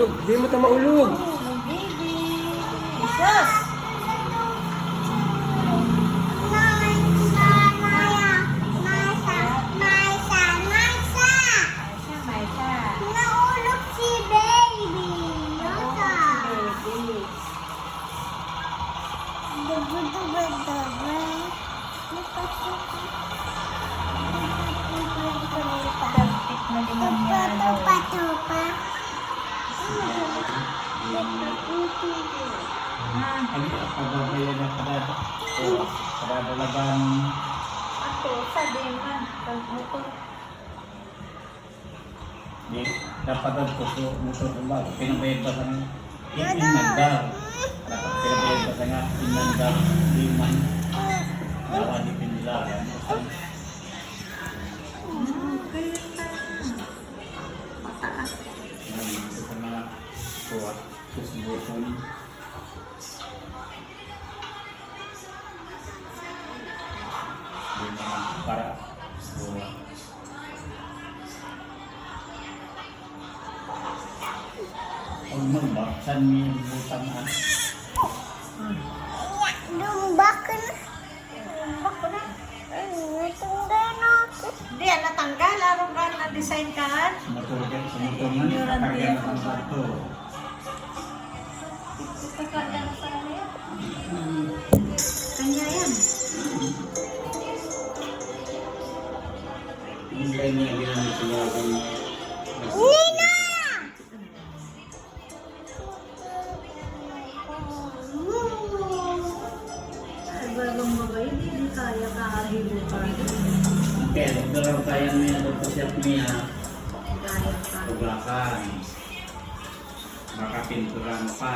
maulog. Hindi mo ito maulog. Baby. Jesus. Ano pababayan na kadadalagan Ako, sabi man, pag-motor. di dapat ko motor ba pinabayad pa sa inandar dapat pinabayad pa sa inandar liman dawa di pinilaran Mataas. ito sa mga kuwat susubukan para buwan. Ang magbaksan niya yung butang Lumbak na. Lumbak ko na. Natanggal na ako. Hindi, natanggal. Araw ka na-design ka. motor man kakagan ang bato. Kakanda na sa ano yan. Kanya yan. Hindi niya ginamit yung Nina! Ay, bagong babae, hindi kaya kahilo pa. pero dalaw kaya niya siya niya Kaya pa. tuglakan makapinturan pa